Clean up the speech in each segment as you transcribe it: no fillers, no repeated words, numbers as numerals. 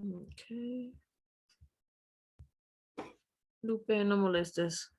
Okay. Lupe, no molestes.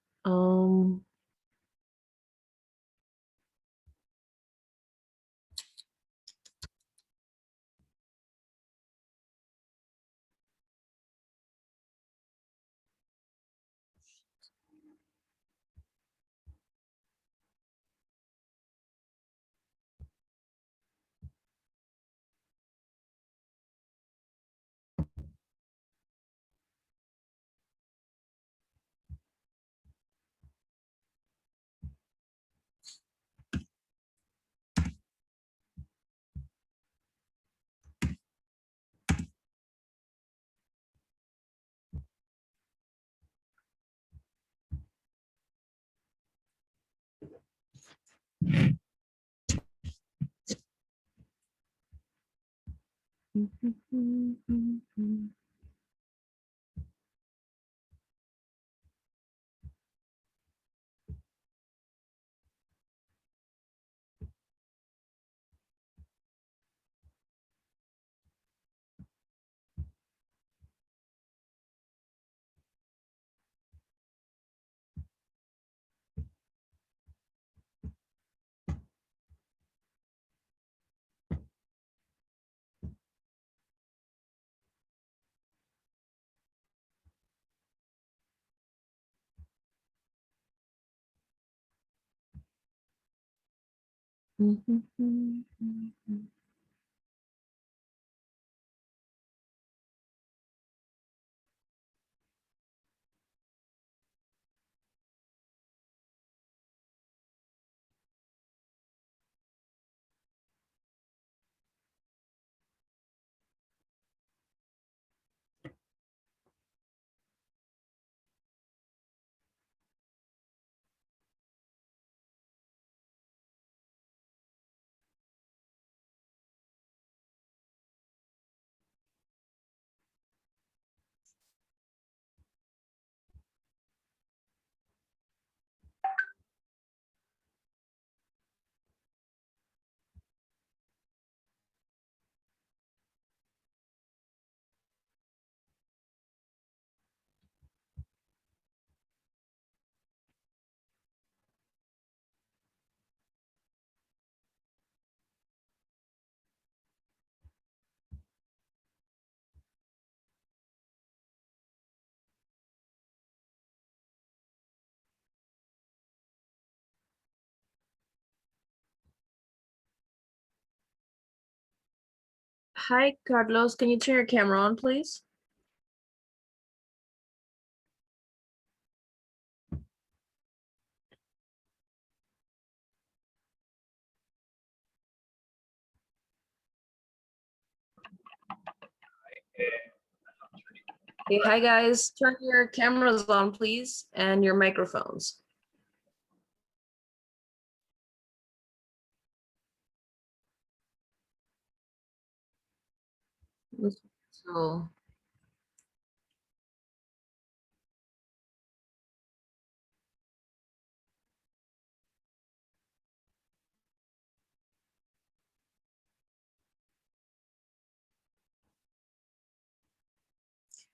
Hi, Carlos. Can you turn your camera on, please? Okay, hi guys. Turn your cameras on, please, and your microphones. So,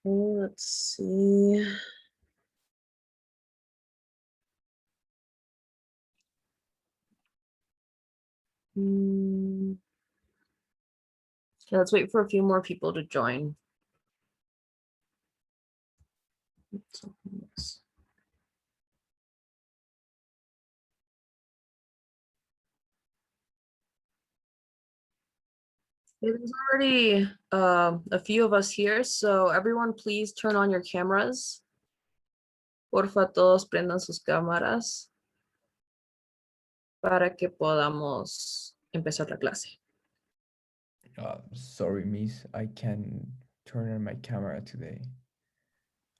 let's see. Okay, let's wait for a few more people to join. Let's open this. There's already a few of us here, so everyone please turn on your cameras. Porfa, todos prendan sus cámaras para que podamos empezar la clase. Sorry, miss, I can turn on my camera today.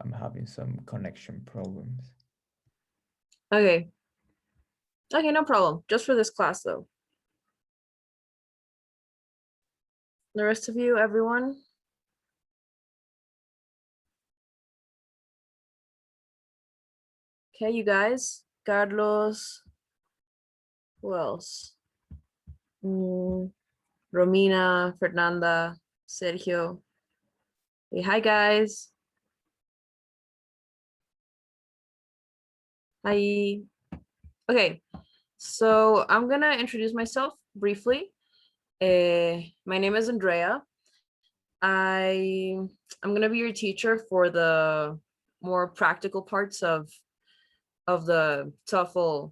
I'm having some connection problems. Okay. Okay, no problem. Just for this class, though. The rest of you, everyone? Okay, you guys. Carlos. Who else? Romina, Fernanda, Sergio. Hey, hi guys. Hi. Okay, so I'm gonna introduce myself briefly. My name is Andrea. I I'm gonna be your teacher for the more practical parts of the TOEFL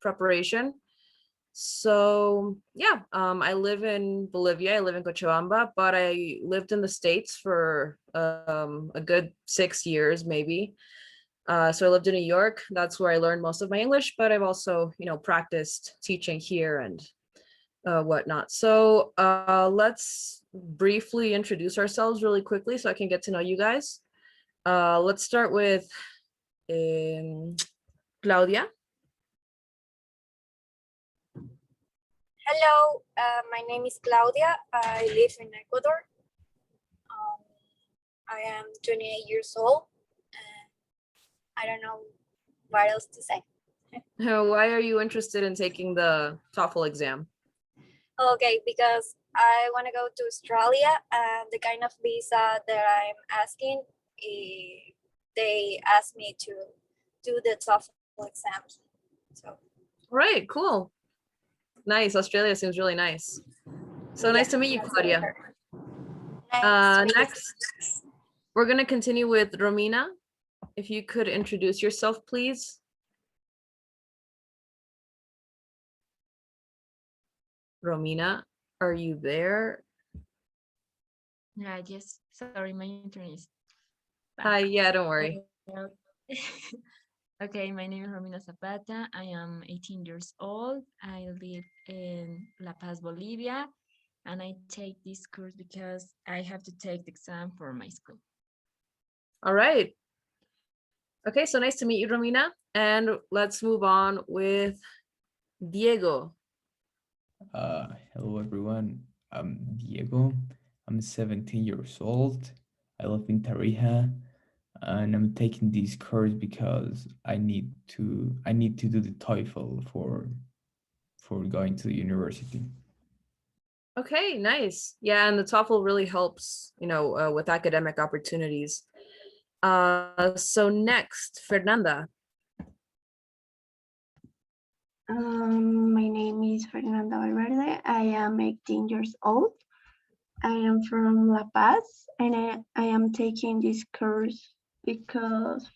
preparation. So yeah, I live in Bolivia. I live in Cochabamba, but I lived in the States for a good 6 years, maybe. So I lived in New York. That's where I learned most of my English, but I've also, practiced teaching here and whatnot. So let's briefly introduce ourselves really quickly so I can get to know you guys. Let's start with um, Claudia. Hello, my name is Claudia. I live in Ecuador. I am 28 years old. And I don't know what else to say. Why are you interested in taking the TOEFL exam? Okay, because I want to go to Australia, and the kind of visa that I'm asking, they asked me to do the TOEFL exam. So, Right, cool. Nice. Australia seems really nice. So nice to meet you, that's Claudia. better. Nice to meet you. Next, we're going to continue with Romina. If you could introduce yourself, please. Romina, are you there? Yes, sorry, my internet is Hi, back. yeah, don't worry. Okay, my name is Romina Zapata. I am 18 years old. I live in La Paz, Bolivia, and I take this course because I have to take the exam for my school. All right. Okay, so nice to meet you, Romina. And let's move on with Diego. Hello everyone. I'm Diego. I'm 17 years old. I live in Tarija, and I'm taking this course because I need to do the TOEFL for going to the university. Okay, nice. Yeah, and the TOEFL really helps, with academic opportunities. So next, Fernanda. My name is Fernanda Valverde. I am 18 years old. I am from La Paz, and I am taking this course because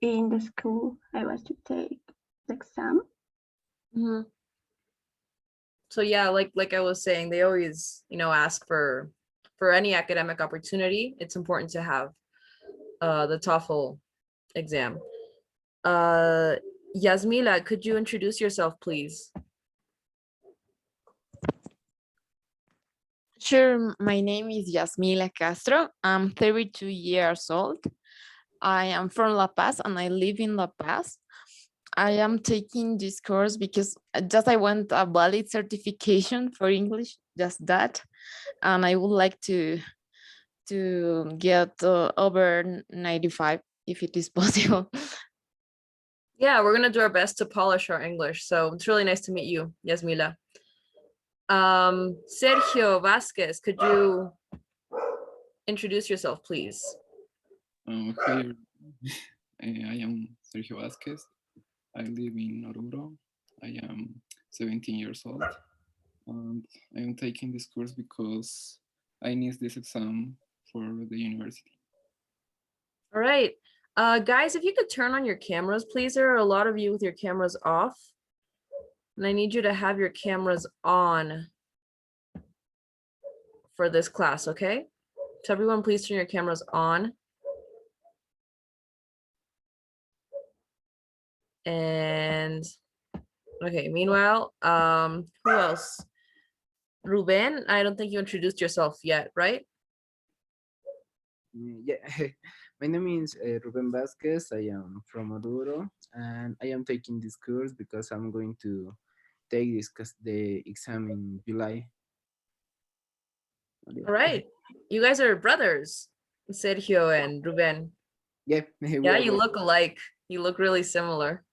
in the school I was to take the exam. Mhm. So yeah, like I was saying, they always, ask for any academic opportunity. It's important to have the TOEFL exam. Yasmila, could you introduce yourself, please? Sure, my name is Yasmila Castro. I'm 32 years old. I am from La Paz and I live in La Paz. I am taking this course because I want a valid certification for English, just that. And I would like to get over 95 if it is possible. Yeah, we're gonna do our best to polish our English. So it's really nice to meet you, Yasmila. Sergio Vasquez, could you introduce yourself, please? Hi, I am Sergio Vasquez. I live in Oruro. I am 17 years old, and I am taking this course because I need this exam for the university. All right. Guys, if you could turn on your cameras, please. There are a lot of you with your cameras off. And I need you to have your cameras on for this class, okay? So everyone, please turn your cameras on. And okay, meanwhile, who else? Ruben, I don't think you introduced yourself yet, right? Yeah, my name is Ruben Vasquez. I am from Oruro, and I am taking this course because I'm going to take the exam in July. All right. You guys are brothers, Sergio and Ruben. Yeah, we Yeah, are you both. look alike. You look really similar.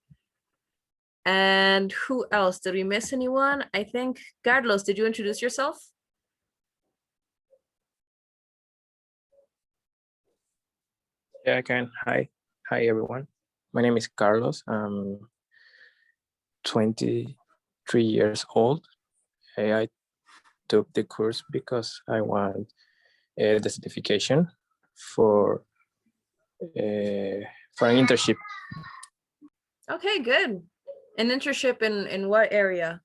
And who else? Did we miss anyone? I think, Carlos, did you introduce yourself? Yeah, I can. Hi everyone. My name is Carlos. I'm 23 years old. I took the course because I want the certification for an internship. Okay, good. An internship in what area?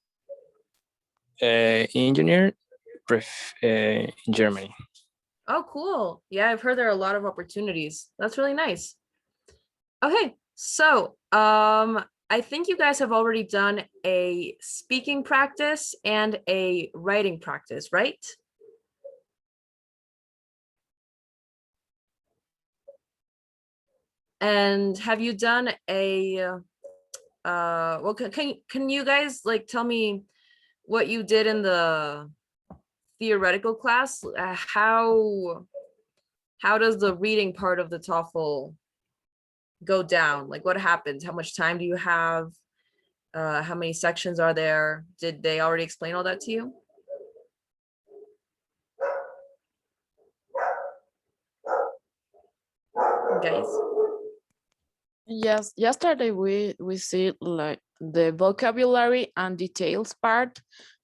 Engineer in Germany. Oh, cool. Yeah, I've heard there are a lot of opportunities. That's really nice. Okay, so I think you guys have already done a speaking practice and a writing practice, right? And have you done a well, can you guys like tell me what you did in the theoretical class? How does the reading part of the TOEFL go down? Like what happens? How much time do you have? How many sections are there? Did they already explain all that to you? Guys? Yes, yesterday we see like the vocabulary and details part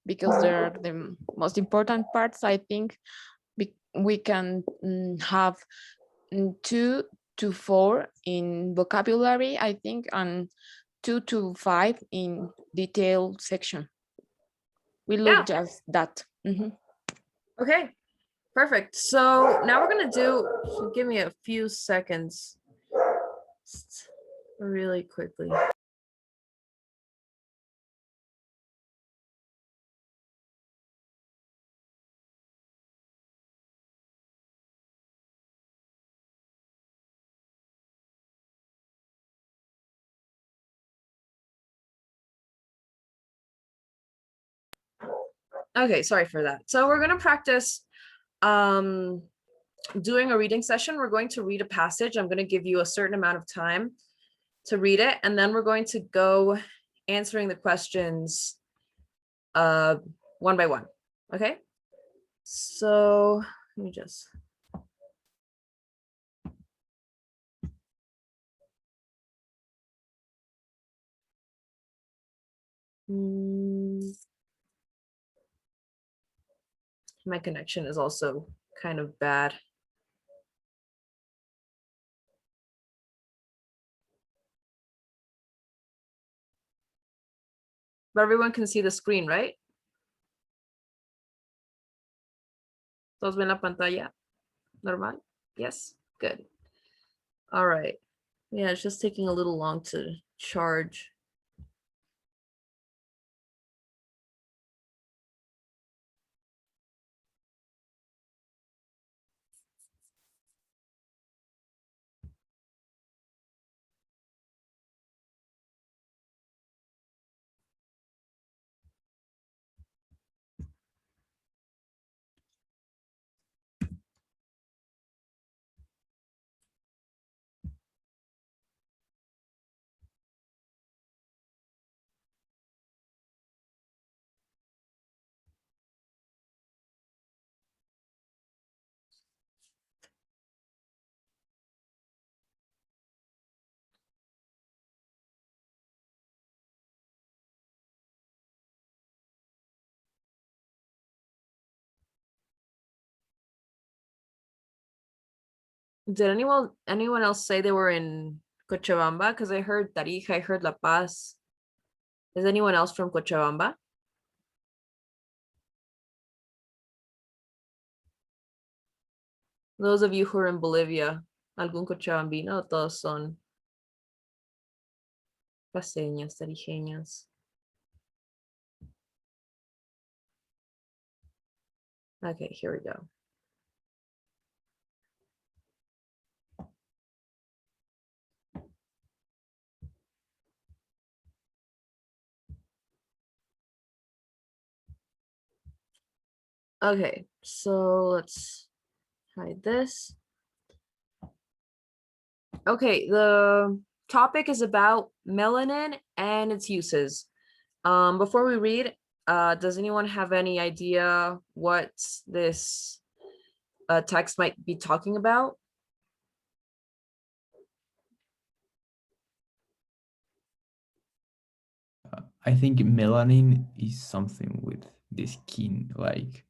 because they're the most important parts. I think we can have 2 to 4 in vocabulary, I think, and 2 to 5 in detail section. We look Yeah. just that. Mhm. Okay, perfect. So now we're gonna do, so give me a few seconds. Just really quickly. Okay, sorry for that. So we're gonna practice doing a reading session. We're going to read a passage. I'm gonna give you a certain amount of time to read it, and then we're going to go answering the questions one by one. Okay, so let me just my connection is also kind of bad. But everyone can see the screen, right? Todos ven la pantalla. Normal? Yes, good. All right. Yeah, it's just taking a little long to charge. Did anyone else say they were in Cochabamba? Because I heard Tarija, I heard La Paz. Is anyone else from Cochabamba? Those of you who are in Bolivia, algún cochabambino, todos son paseñas, tarijeñas. Okay, here we go. Okay, so let's hide this. Okay, the topic is about melanin and its uses. Before we read, does anyone have any idea what this text might be talking about? I think melanin is something with the skin, like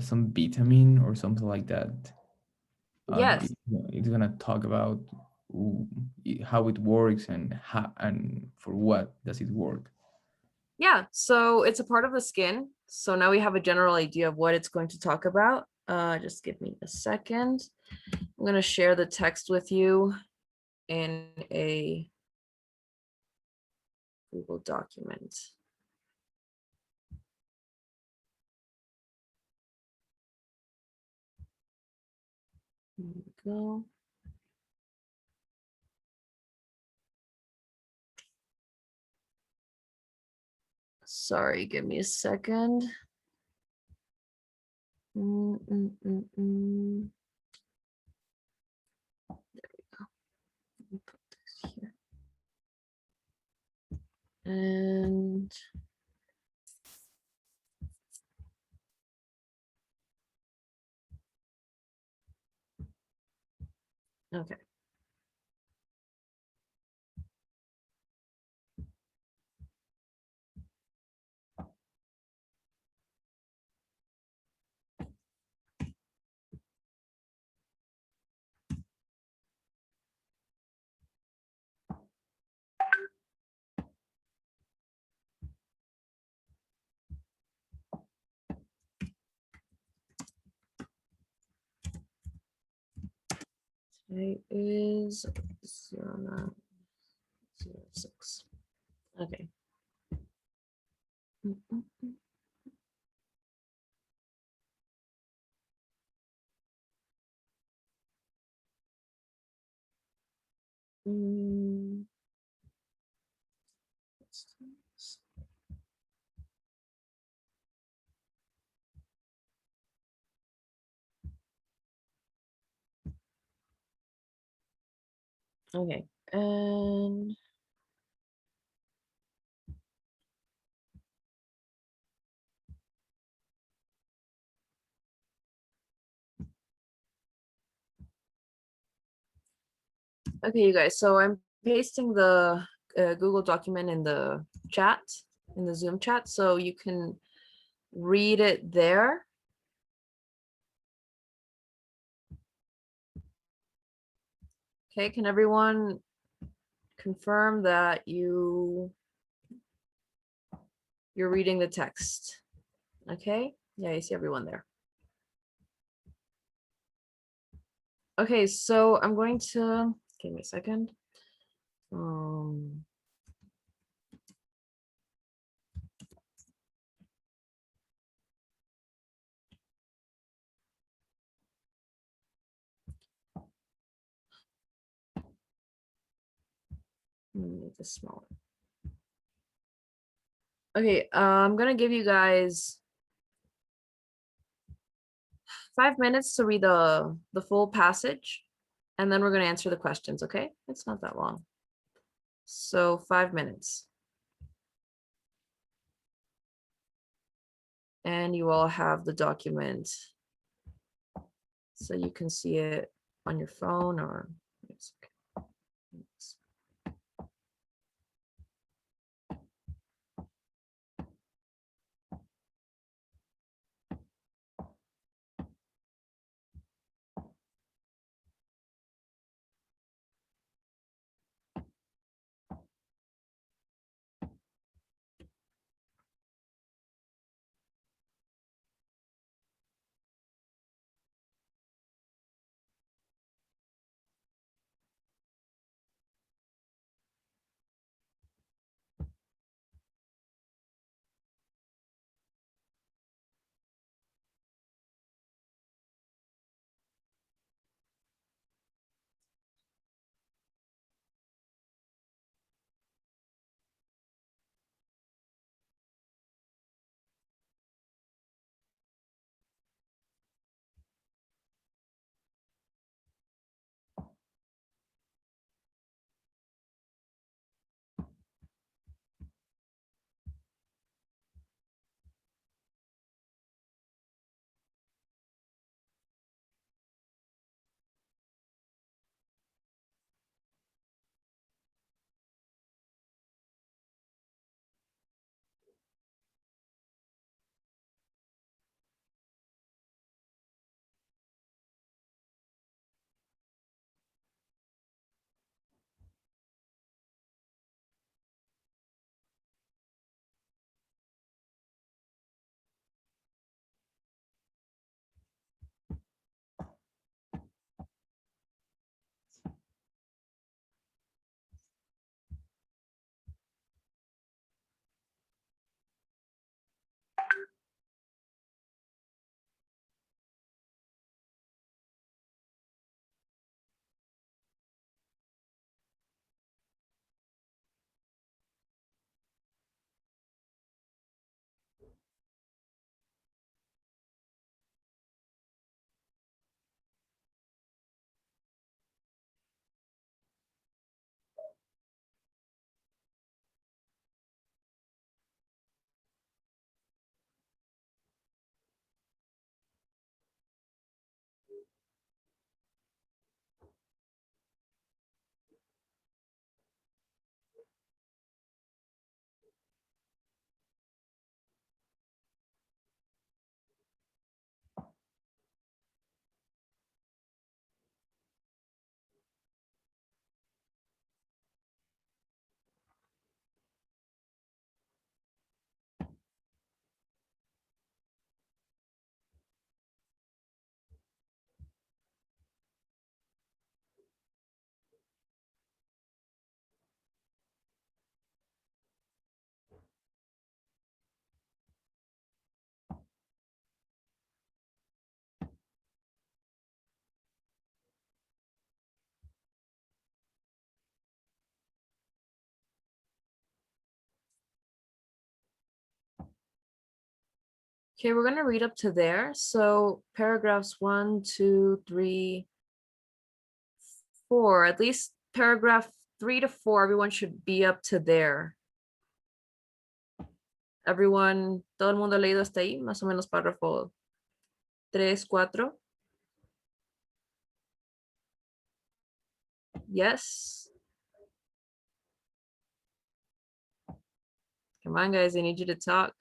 some vitamin or something like that. Yes. It's gonna talk about how it works and for what does it work. Yeah, so it's a part of the skin. So now we have a general idea of what it's going to talk about. Just give me a second. I'm going to share the text with you in a Google document. There we go. Sorry, give me a second. There we go. Let me put this here. And okay. Today is 09/06. Okay. Let's do this. Okay, and okay, you guys, so I'm pasting the Google document in the chat, in the Zoom chat, so you can read it there. Okay, can everyone confirm that you're reading the text? Okay, yeah, I see everyone there. Okay, so I'm going to, give me a second. Make this smaller. Okay, I'm gonna give you guys 5 minutes to read the full passage, and then we're gonna answer the questions, okay? It's not that long. So 5 minutes. And you all have the document, so you can see it on your phone or. Okay, we're gonna read up to there. So paragraphs 1, 2, 3, 4, at least paragraph 3 to 4, everyone should be up to there. Everyone, todo el mundo ha leído hasta ahí, más o menos párrafo 3, 4. Yes. Come on, guys, I need you to talk.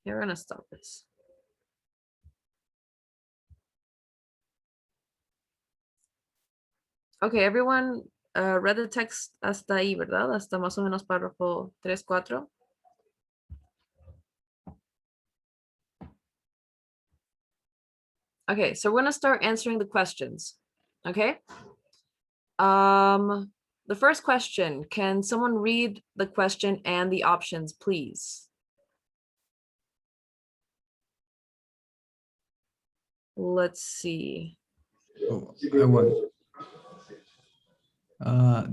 Okay, we're gonna stop this. Okay, everyone read the text hasta ahí, ¿verdad? Hasta más o menos párrafo 3, 4. Okay, so we're gonna start answering the questions. Okay. The first question, can someone read the question and the options, please? Let's see. Oh, I want.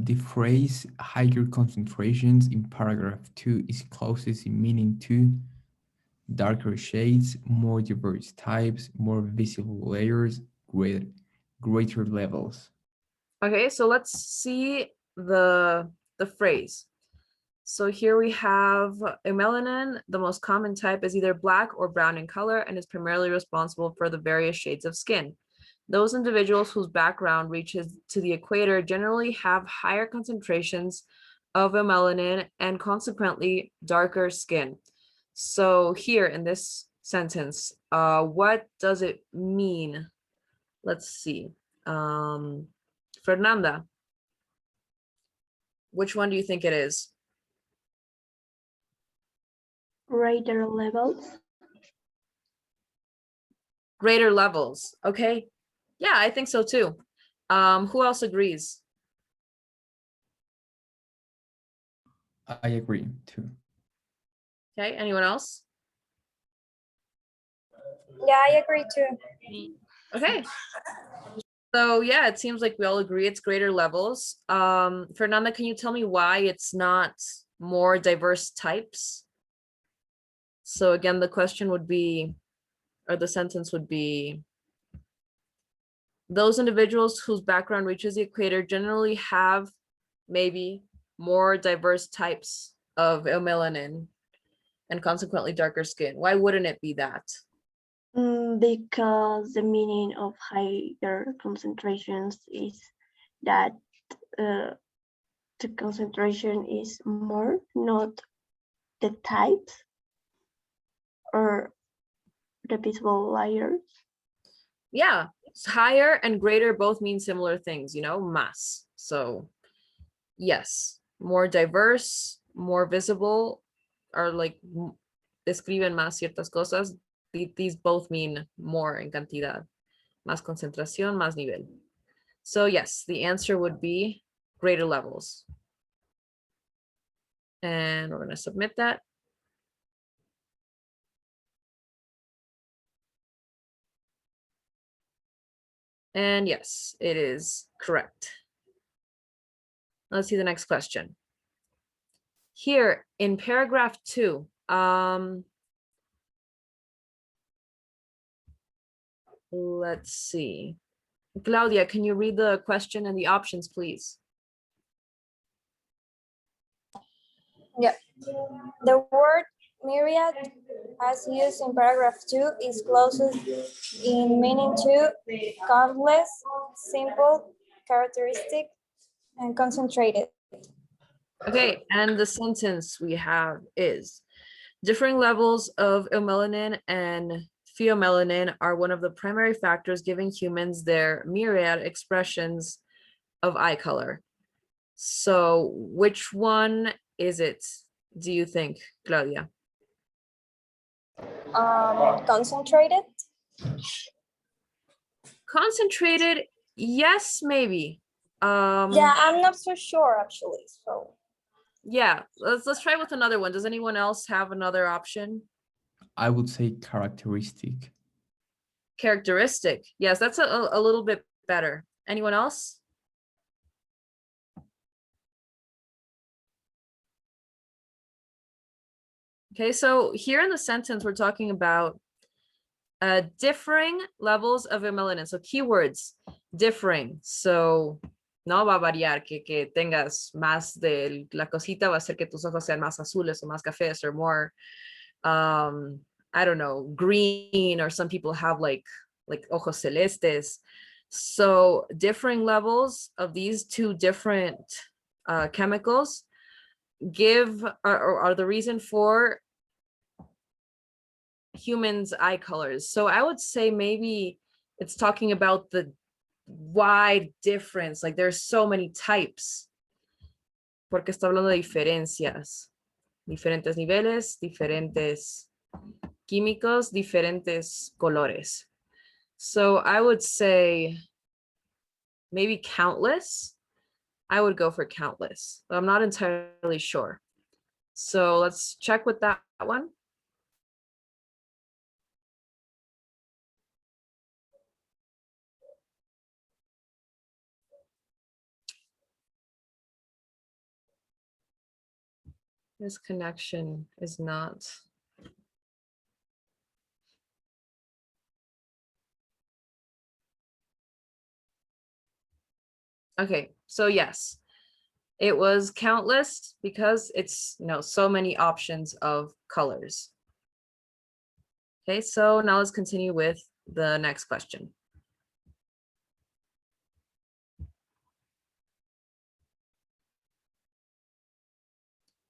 The phrase higher concentrations in paragraph 2 is closest in meaning to darker shades, more diverse types, more visible layers, greater levels. Okay, so let's see the phrase. So here we have melanin. The most common type is either black or brown in color and is primarily responsible for the various shades of skin. Those individuals whose background reaches to the equator generally have higher concentrations of melanin and consequently darker skin. So here in this sentence, what does it mean? Let's see. Fernanda, which one do you think it is? Greater levels. Greater levels. Okay. Yeah, I think so too. Who else agrees? I agree too. Okay, anyone else? Yeah, I agree too. Okay. So yeah, it seems like we all agree it's greater levels. Fernanda, can you tell me why it's not more diverse types? So again, the question would be, or the sentence would be, those individuals whose background reaches the equator generally have maybe more diverse types of melanin and consequently darker skin. Why wouldn't it be that? Because the meaning of higher concentrations is that the concentration is more, not the types or the visible layers. Yeah, higher and greater both mean similar things, you know, más. So yes, more diverse, more visible, or like describen más ciertas cosas. These both mean more en cantidad. Más concentración, más nivel. So yes, the answer would be greater levels. And we're going to submit that. And yes, it is correct. Let's see the next question. Here in paragraph 2, let's see. Claudia, can you read the question and the options, please? Yeah. The word myriad, as used in paragraph 2, is closest in meaning to countless, simple, characteristic, and concentrated. Okay, and the sentence we have is, differing levels of melanin and pheomelanin are one of the primary factors giving humans their myriad expressions of eye color. So which one is it, do you think, Claudia? Concentrated. Concentrated, yes, maybe. Yeah, I'm not so sure actually. So Yeah, let's try with another one. Does anyone else have another option? I would say characteristic. Characteristic. Yes, that's a little bit better. Anyone else? Okay, so here in the sentence, we're talking about differing levels of melanin. So keywords, differing. So no va a variar que tengas más de la cosita, va a ser que tus ojos sean más azules o más cafés or more, I don't know, green, or some people have like ojos celestes. So differing levels of these two different chemicals give are the reason for humans' eye colors. So I would say maybe it's talking about the wide difference, like there's so many types, porque está hablando de diferencias, diferentes niveles, diferentes químicos, diferentes colores. So I would say maybe countless. I would go for countless, but I'm not entirely sure. So let's check with that one. This connection is not. Okay, so yes, it was countless because it's, so many options of colors. Okay, so now let's continue with the next question.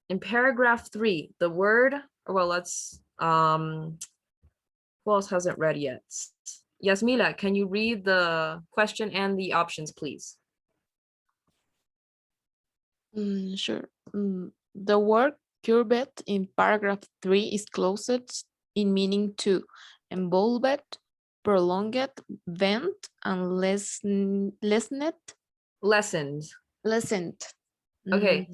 In paragraph 3, the word, well, let's, who else hasn't read yet? Yasmila, can you read the question and the options, please? Sure. The word curved in paragraph 3 is closest in meaning to involved, prolonged, bent, and lessened. Lessened. Okay,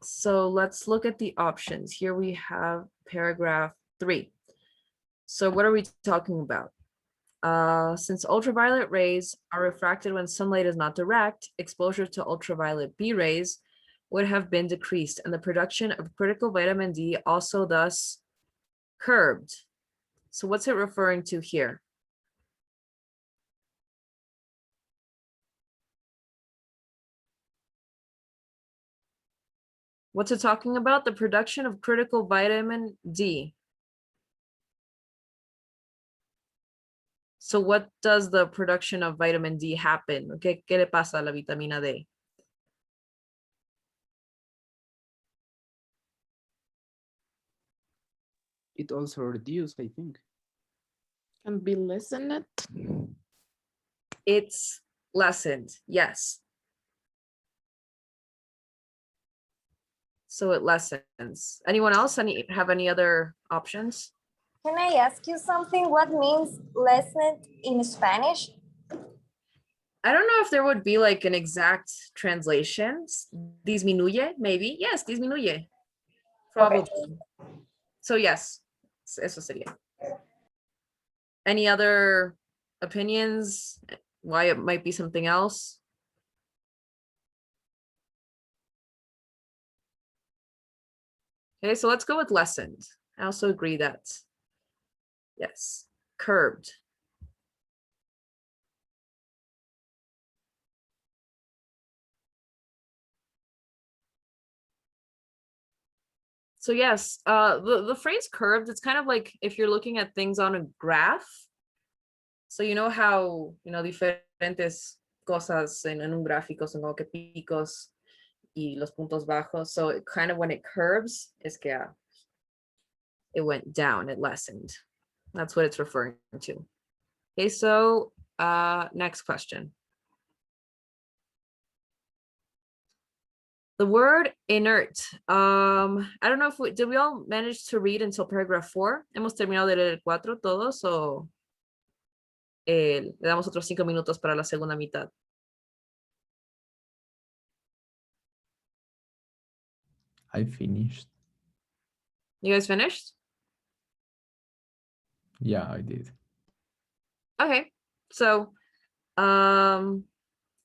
so let's look at the options. Here we have paragraph 3. So what are we talking about? Since ultraviolet rays are refracted when sunlight is not direct, exposure to ultraviolet B rays would have been decreased, and the production of critical vitamin D also thus curbed. So what's it referring to here? What's it talking about? The production of critical vitamin D. So what does the production of vitamin D happen? ¿Qué le pasa a la vitamina D? It also reduced, I think. Can be lessened. It's lessened, yes. So it lessens. Anyone else have any other options? Can I ask you something? What means lessened in Spanish? I don't know if there would be like an exact translation. Disminuye, maybe. Yes, disminuye. Probably. Okay. So yes, eso sería. Any other opinions? Why it might be something else? Okay, so let's go with lessened. I also agree that, yes, curbed. So yes, the phrase curved, it's kind of like if you're looking at things on a graph. So you know how, diferentes cosas en un gráfico son como que picos y los puntos bajos. So it kind of, when it curves, es que it went down, it lessened. That's what it's referring to. Okay, so next question. The word inert. I don't know if did we all manage to read until paragraph 4? Hemos terminado de leer el 4 todos, o le damos otros 5 minutos para la segunda mitad. I finished. You guys finished? Yeah, I did. Okay, so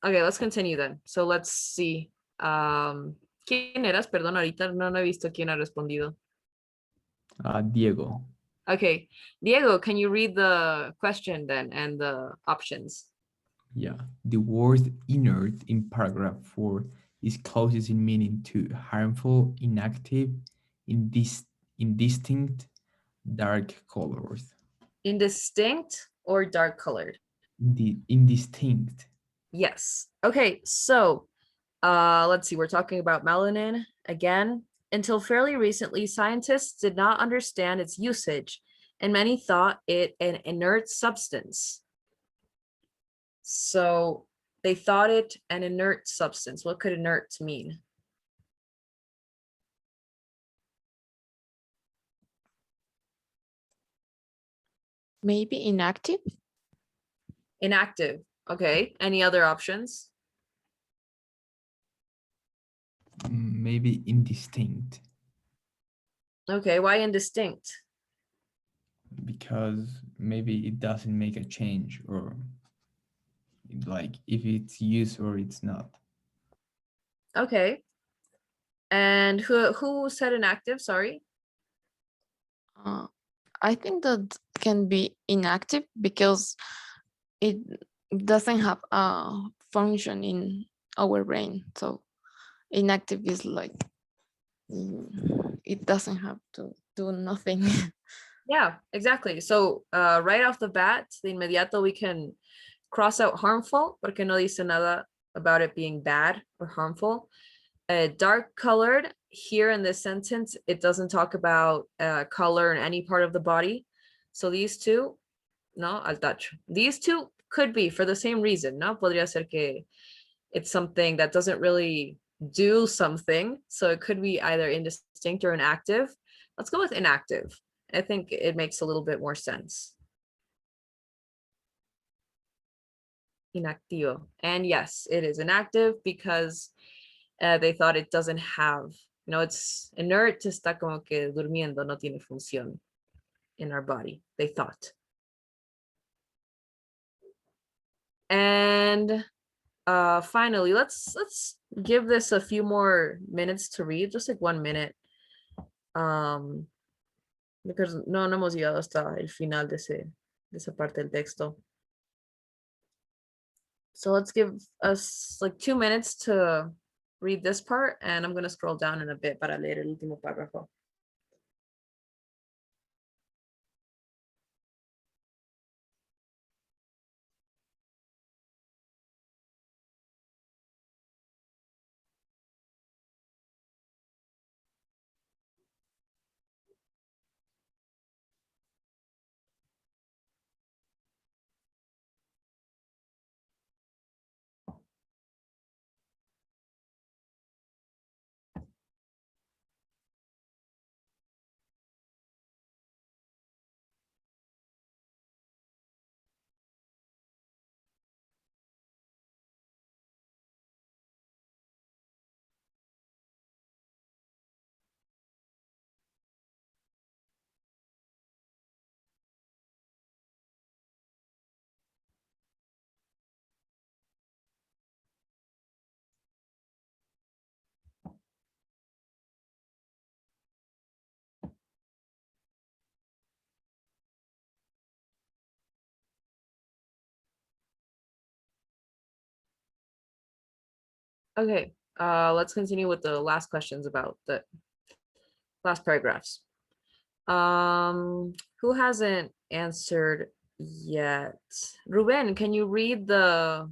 Okay, let's continue then. So let's see. ¿Quién eras? Perdón, ahorita no he visto quién ha respondido. Diego. Okay, Diego, can you read the question then and the options? Yeah, the word inert in paragraph 4 is closest in meaning to harmful, inactive, indistinct, dark colors. Indistinct or dark colored? Indistinct. Yes. Okay, so let's see, we're talking about melanin again. Until fairly recently, scientists did not understand its usage, and many thought it an inert substance. So they thought it an inert substance. What could inert mean? Maybe inactive. Inactive. Okay. Any other options? Maybe indistinct, Okay. Why indistinct? because maybe it doesn't make a change, or like if it's used or it's not. Okay. And who said inactive? Sorry. I think that can be inactive because it doesn't have a function in our brain. So inactive is like it doesn't have to do nothing. Yeah, exactly. So right off the bat, de inmediato we can cross out harmful porque no dice nada about it being bad or harmful. Dark colored, here in this sentence, it doesn't talk about color in any part of the body. So these two, no, al tacho. These two could be for the same reason, no? Podría ser que it's something that doesn't really do something. So it could be either indistinct or inactive. Let's go with inactive. I think it makes a little bit more sense. Inactivo. And yes, it is inactive because they thought it doesn't have, it's inert, está como que durmiendo, no tiene función in our body, they thought. And finally, let's give this a few more minutes to read, just like 1 minute. Because no hemos llegado hasta el final de esa parte del texto. So let's give us like 2 minutes to read this part, and I'm going to scroll down in a bit para leer el último párrafo. Okay, let's continue with the last questions about the last paragraphs. Who hasn't answered yet? Ruben, can you read the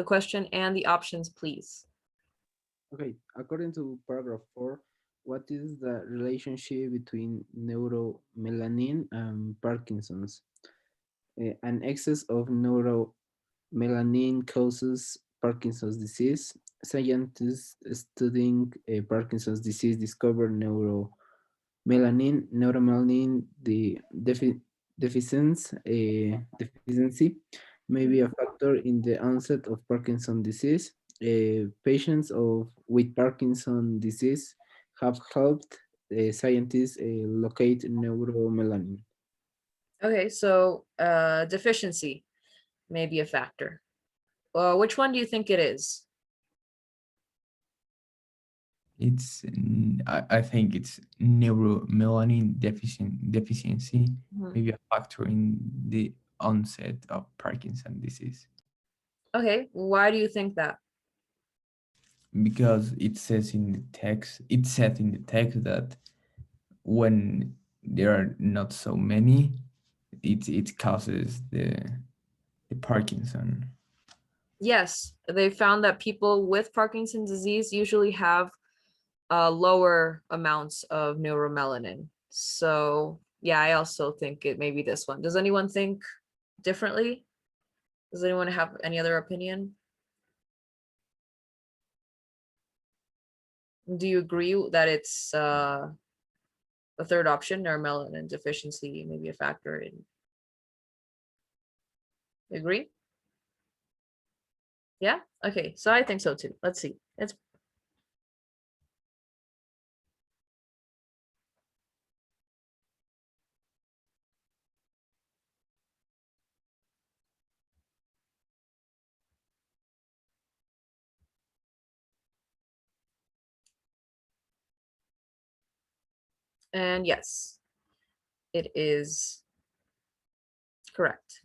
question and the options, please? Okay, according to paragraph 4, what is the relationship between neuromelanin and Parkinson's? An excess of neuromelanin causes Parkinson's disease. Scientists studying Parkinson's disease discovered neuromelanin deficiency may be a factor in the onset of Parkinson's disease. Patients with Parkinson's disease have helped scientists locate neuromelanin. Okay, so deficiency may be a factor. Which one do you think it is? I think it's neuromelanin deficiency, Mhm. maybe a factor in the onset of Parkinson disease, Okay, why do you think that? because it says in the text, it said in the text that when there are not so many, it causes the Parkinson. Yes, they found that people with Parkinson's disease usually have lower amounts of neuromelanin. So yeah, I also think it may be this one. Does anyone think differently? Does anyone have any other opinion? Do you agree that it's the third option, neuromelanin deficiency, may be a factor in? Agree? Yeah, okay, so I think so too. Let's see. It's and yes, it is correct.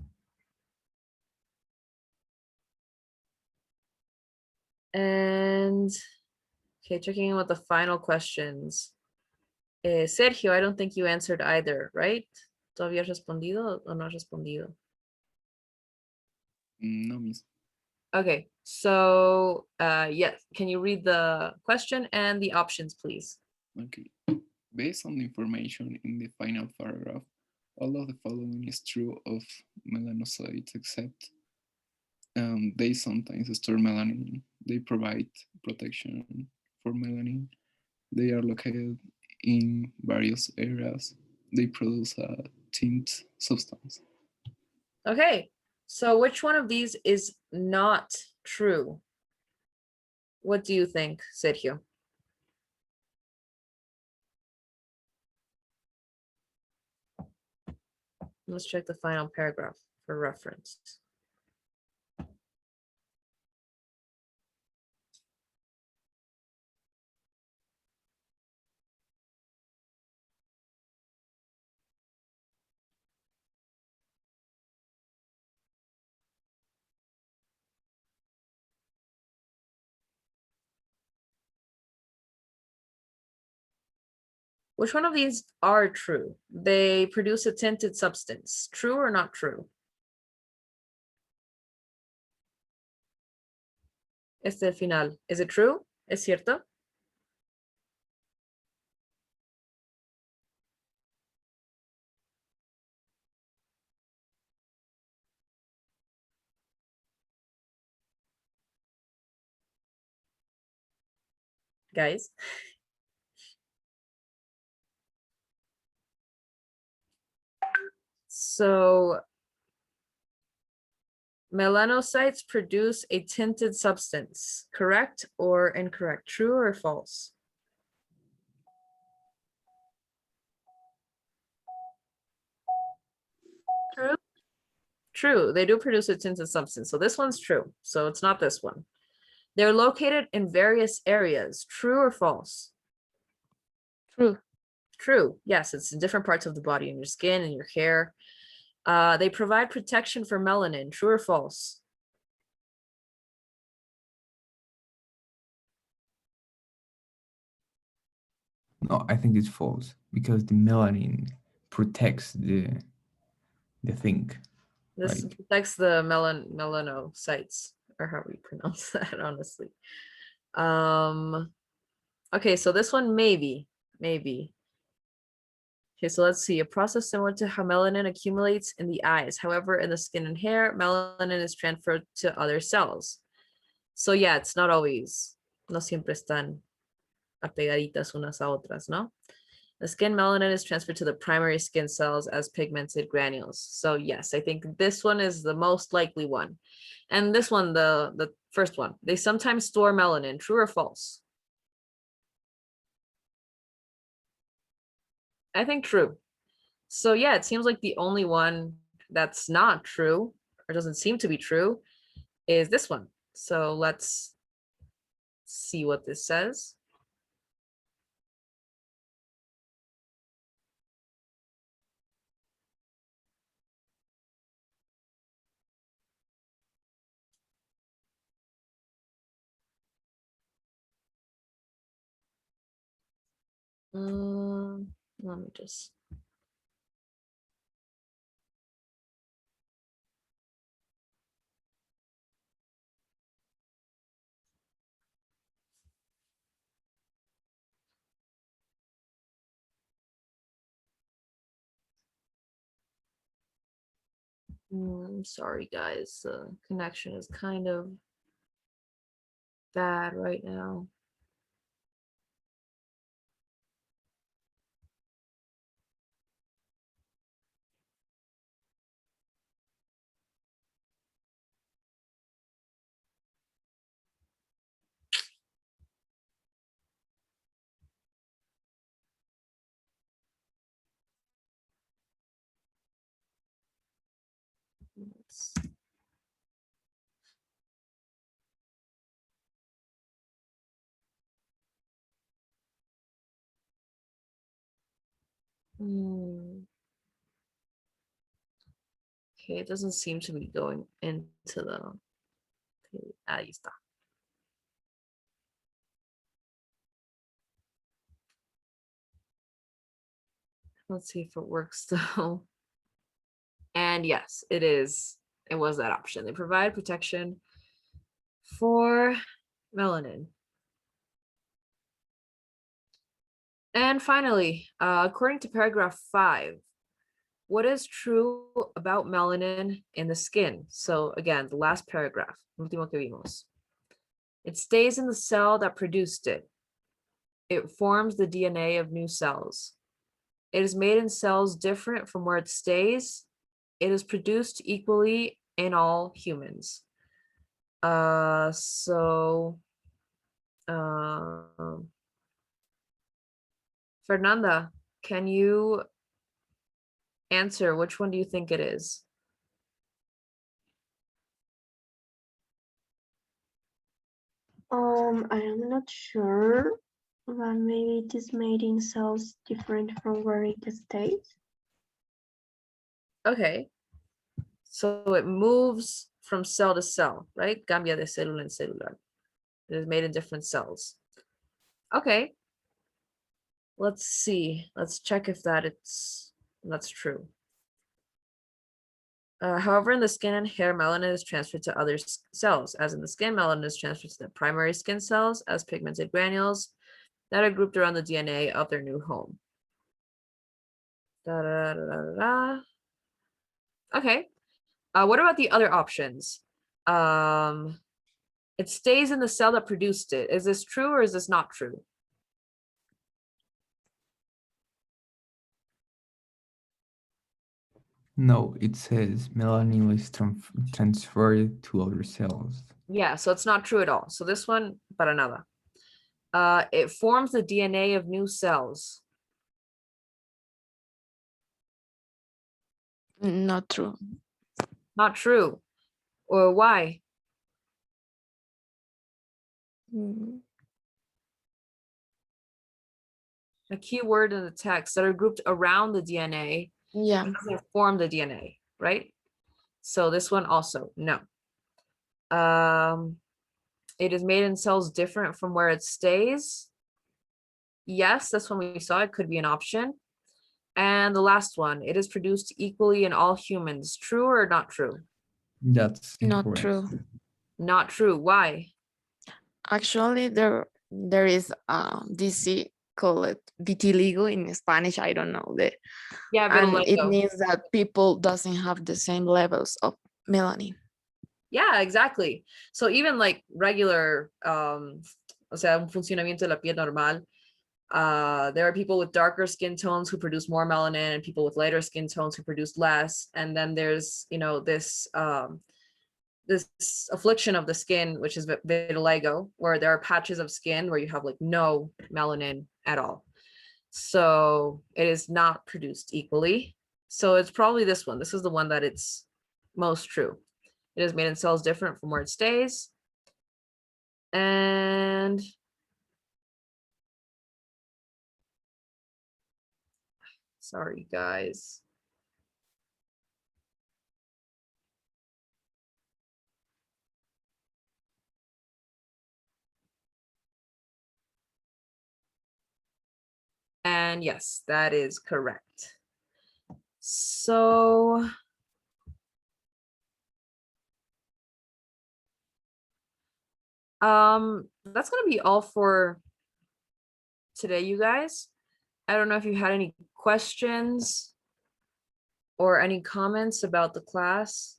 And okay, checking in with the final questions. Sergio, I don't think you answered either, right? ¿Todavía has respondido o no has respondido? No, miss. Okay, so yes, can you read the question and the options, please? Okay. Based on the information in the final paragraph, all of the following is true of melanocytes except they sometimes store melanin. They provide protection for melanin. They are located in various areas. They produce a tint substance. Okay, so which one of these is not true? What do you think, Sergio? Let's check the final paragraph for reference. Which one of these are true? They produce a tinted substance. True or not true? Este final. Is it true? ¿Es cierto? Guys. So melanocytes produce a tinted substance, correct or incorrect? True or false? True. True, they do produce a tinted substance. So this one's true. So it's not this one. They're located in various areas. True or false? True. True. Yes, it's in different parts of the body, in your skin and your hair. They provide protection for melanin. True or false? No, I think it's false because the melanin protects the thing. This Right. protects the melanocytes, or however you pronounce that, honestly. Okay, so this one maybe. Okay, so let's see. A process similar to how melanin accumulates in the eyes. However, in the skin and hair, melanin is transferred to other cells. So yeah, it's not always, no siempre están apegaditas unas a otras, ¿no? The skin melanin is transferred to the primary skin cells as pigmented granules. So yes, I think this one is the most likely one. And this one, the first one, they sometimes store melanin. True or false? I think true. So yeah, it seems like the only one that's not true or doesn't seem to be true is this one. So let's see what this says. Let me just. Sorry guys, the connection is kind of bad right now. Let's- Hmm. Okay, it doesn't seem to be going into the. Okay, ahí está. Let's see if it works though. And yes, it is. It was that option. They provide protection for melanin. And finally, according to paragraph 5, what is true about melanin in the skin? So again, the last paragraph, último que vimos. It stays in the cell that produced it. It forms the DNA of new cells. It is made in cells different from where it stays. It is produced equally in all humans. Fernanda, can you answer which one do you think it is? I am not sure, but maybe it is made in cells different from where it stays. Okay. So it moves from cell to cell, right? Cambia de célula en célula. It is made in different cells. Okay. Let's see. Let's check if that's true. However, in the skin and hair, melanin is transferred to other cells. As in the skin, melanin is transferred to the primary skin cells as pigmented granules that are grouped around the DNA of their new home. Da, da, da, da, da. Okay. What about the other options? It stays in the cell that produced it. Is this true or is this not true? No, it says melanin is transferred to other cells. Yeah, so it's not true at all. So this one, para nada. It forms the DNA of new cells. Not true. Not true. Or why? Mm, A key word in the text that are grouped around the DNA Yeah, doesn't form the DNA, right? So this one also, no. It is made in cells different from where it stays. Yes, that's when we saw it could be an option. And the last one, it is produced equally in all humans. True or not true? That's not incorrect. true. Not true. Why? Actually, there is DC called vitiligo in Spanish. I don't know the, Yeah, and it vitiligo. means that people doesn't have the same levels of melanin. Yeah, exactly. So even like regular, o sea, un funcionamiento de la piel normal, there are people with darker skin tones who produce more melanin and people with lighter skin tones who produce less. And then there's, this affliction of the skin, which is vitiligo, where there are patches of skin where you have like no melanin at all. So it is not produced equally. So it's probably this one. This is the one that it's most true. It is made in cells different from where it stays. And sorry, guys. And yes, that is correct. So that's gonna be all for today, you guys. I don't know if you had any questions or any comments about the class.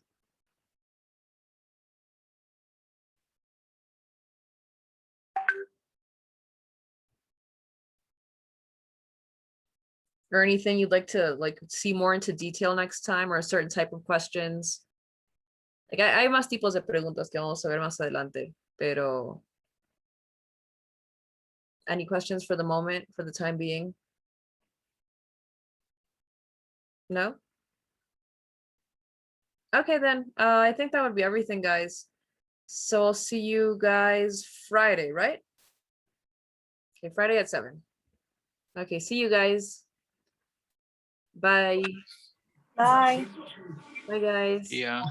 Or anything you'd like to see more into detail next time, or a certain type of questions. Like hay más tipos de preguntas que vamos a ver más adelante, pero any questions for the moment, for the time being? No? Okay, then I think that would be everything, guys. So I'll see you guys Friday, right? Okay, Friday at 7. Okay, see you guys. Bye. Bye. Bye, guys. Yeah.